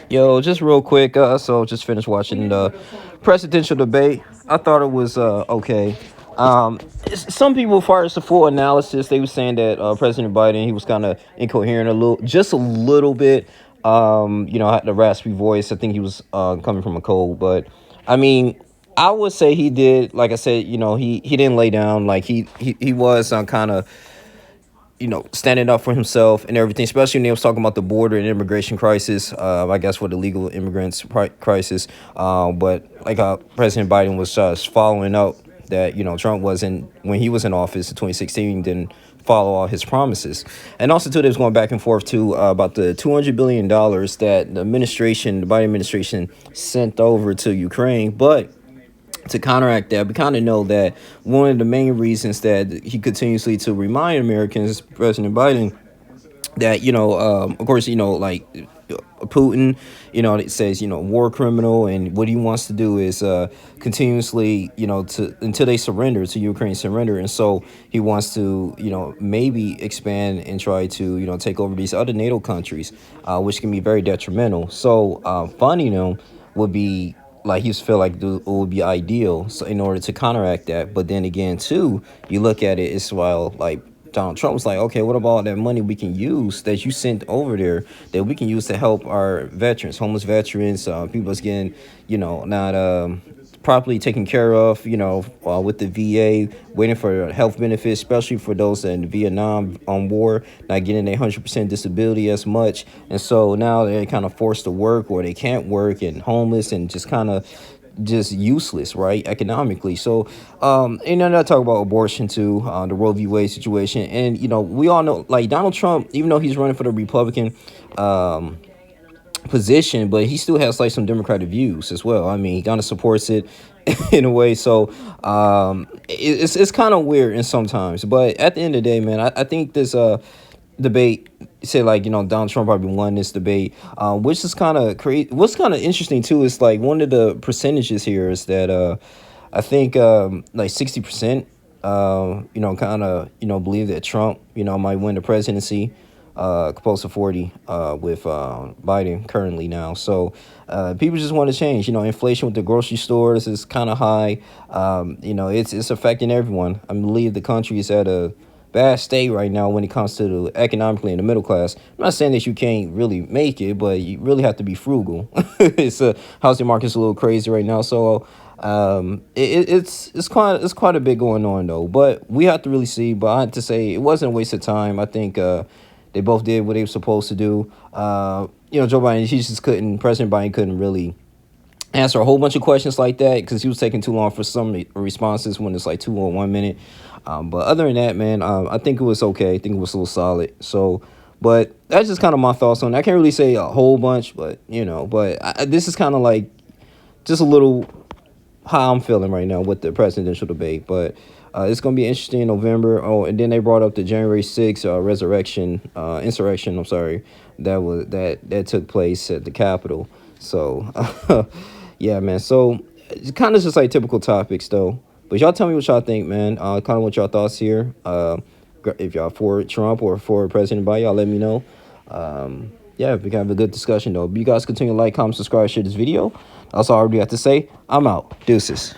Yo, just real quick. So just finished watching the presidential debate. I thought it was okay. Some people, as far as the full analysis, they were saying that President Biden he was kind of incoherent just a little bit. Had the raspy voice. I think he was coming from a cold, but I mean, I would say he did. Like I said, he didn't lay down. Like he was kind of standing up for himself and everything, especially when they was talking about the border and immigration crisis, I guess for the legal immigrants crisis. But like President Biden was just following up that, Trump wasn't, when he was in office in 2016, didn't follow all his promises. And also, too, they was going back and forth, too, about the $200 billion that the Biden administration sent over to Ukraine. But to counteract that, we kind of know that one of the main reasons that he continuously to remind Americans, President Biden, that of course, like Putin, it says war criminal, and what he wants to do is continuously, to until they surrender, to Ukraine surrender, and so he wants to maybe expand and try to take over these other NATO countries, which can be very detrimental. So funding them would be like he feel like it would be ideal, so in order to counteract that. But then again, too, you look at it as well, like Donald Trump was like, okay, what about all that money we can use that you sent over there that we can use to help our veterans, homeless veterans, people that's getting, not properly taken care of, with the VA, waiting for health benefits, especially for those in Vietnam on war, not getting a 100% disability as much. And so now they're kind of forced to work or they can't work and homeless and just kind of just useless, right, economically. So, and then I talk about abortion too, the Roe v. Wade situation, and we all know, like Donald Trump, even though he's running for the Republican position, but he still has like some Democratic views as well. I mean, he kind of supports it in a way. So, it's kind of weird and sometimes, but at the end of the day, man, I think this debate say like Donald Trump probably won this debate, which is kind of crazy. What's kind of interesting too is like one of the percentages here is that I think like 60% kind of believe that Trump might win the presidency, opposed to 40 with Biden currently now. So people just want to change. Inflation with the grocery stores is kind of high. It's affecting everyone. I believe the country is at a bad state right now when it comes to the economically in the middle class. I'm not saying that you can't really make it, but you really have to be frugal. It's a housing market's a little crazy right now, so it's quite a bit going on though. But we have to really see. But I have to say it wasn't a waste of time. I think they both did what they were supposed to do. Joe Biden, President Biden couldn't really answer a whole bunch of questions like that because he was taking too long for some responses when it's like 2 or 1 minute. But other than that, man, I think it was okay. I think it was a little solid. So, but that's just kind of my thoughts on it. I can't really say a whole bunch, but this is kind of like just a little how I'm feeling right now with the presidential debate. But it's gonna be interesting in November. Oh, and then they brought up the January 6th insurrection. I'm sorry, that took place at the Capitol. So, yeah, man. So, it's kind of just like typical topics, though. But y'all tell me what y'all think, man. Kind of what y'all thoughts here. If y'all for Trump or for President Biden, y'all let me know. Yeah, we can have a good discussion, though. But you guys continue to like, comment, subscribe, share this video. That's all I already have to say. I'm out. Deuces.